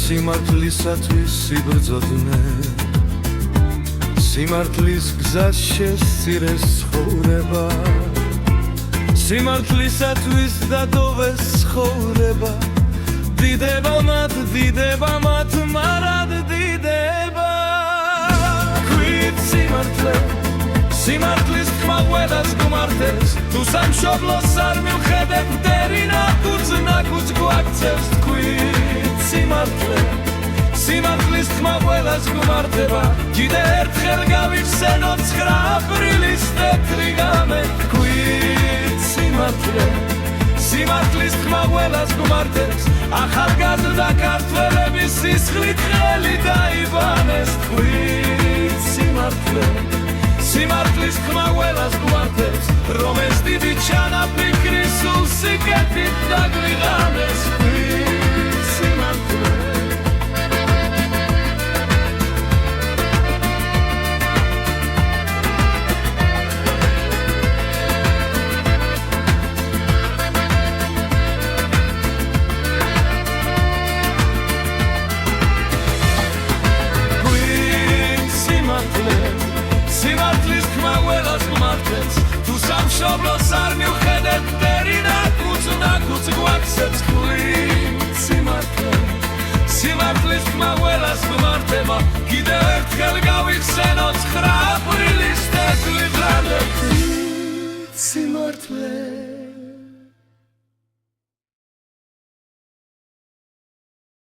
სიმართლისათვის იბრძოდნენ, სიმართლის გზას შესწირეს ცხოვრება, სიმართლისათვის დატოვეს ცხოვრება. დიდება მათ მარად დიდება. ქვით სიმართლე, სიმართლის თქმა ყველას გუმართებს, თუ სამშობლოს არ მივხედებ მტერი ნაკუც გვაქცევს. ქვით სიმართლე, სიმართლის თქმა ყველას გუმართება, კიდე ერთხელ გავიხსენო 9 აპრილის თეთრი ღამე. ქვით სიმართლე, სიმართლის თქმა ყველას გუმართებს, ახალგაზრდა ქართველების სისხლით ხელი დაიბანეს. ქვით სიმართლე, სიმართლის თქმა ყველას გუმართებს, რომ ეს დიდი ჩანაფიქრი სულ სიკეთით დაგვიღამეს. ქვით სიმართლე, სიმართლის თქმა ყველას გუმართებს, თუ სამშობლოს არ მივხედეთ მტერი ნაკუც გვაქცევს. ქვით სიმართლე, სიმართლის თქმა ყველას გუმართება, კიდევ ერთხელ გავიხსენო 9 აპრილის თეთრი ღამე. ქვით სიმართლე.